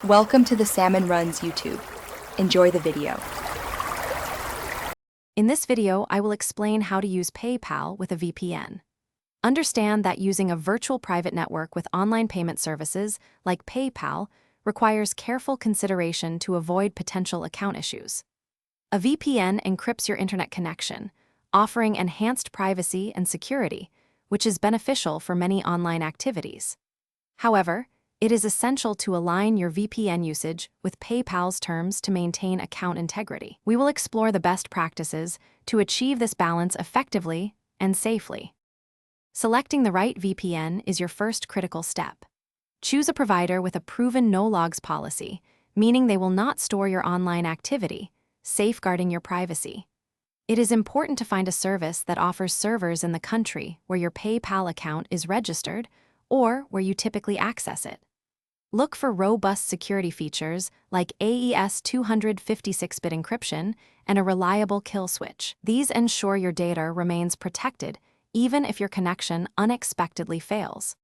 Welcome to the Salmon Runs YouTube. Enjoy the video. In this video, I will explain how to use PayPal with a VPN. Understand that using a virtual private network with online payment services like PayPal requires careful consideration to avoid potential account issues. A VPN encrypts your internet connection, offering enhanced privacy and security, which is beneficial for many online activities. However, it is essential to align your VPN usage with PayPal's terms to maintain account integrity. We will explore the best practices to achieve this balance effectively and safely. Selecting the right VPN is your first critical step. Choose a provider with a proven no-logs policy, meaning they will not store your online activity, safeguarding your privacy. It is important to find a service that offers servers in the country where your PayPal account is registered or where you typically access it. Look for robust security features like AES 256-bit encryption and a reliable kill switch. These ensure your data remains protected even if your connection unexpectedly fails.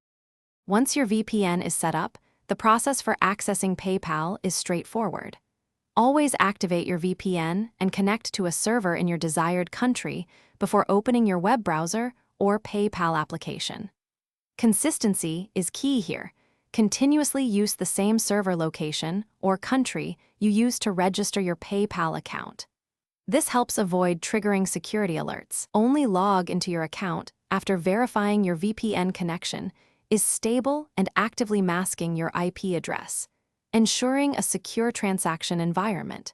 Once your VPN is set up, the process for accessing PayPal is straightforward. Always activate your VPN and connect to a server in your desired country before opening your web browser or PayPal application. Consistency is key here. Continuously use the same server location or country you use to register your PayPal account. This helps avoid triggering security alerts. Only log into your account after verifying your VPN connection is stable and actively masking your IP address, ensuring a secure transaction environment.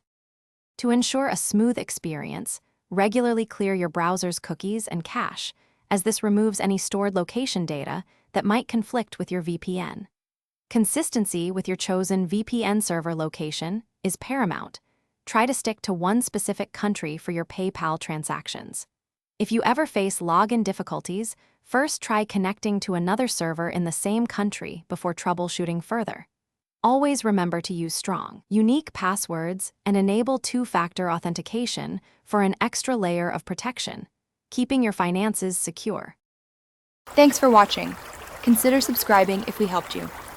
To ensure a smooth experience, regularly clear your browser's cookies and cache, as this removes any stored location data that might conflict with your VPN. Consistency with your chosen VPN server location is paramount. Try to stick to one specific country for your PayPal transactions. If you ever face login difficulties, first try connecting to another server in the same country before troubleshooting further. Always remember to use strong, unique passwords and enable two-factor authentication for an extra layer of protection, keeping your finances secure. Thanks for watching. Consider subscribing if we helped you.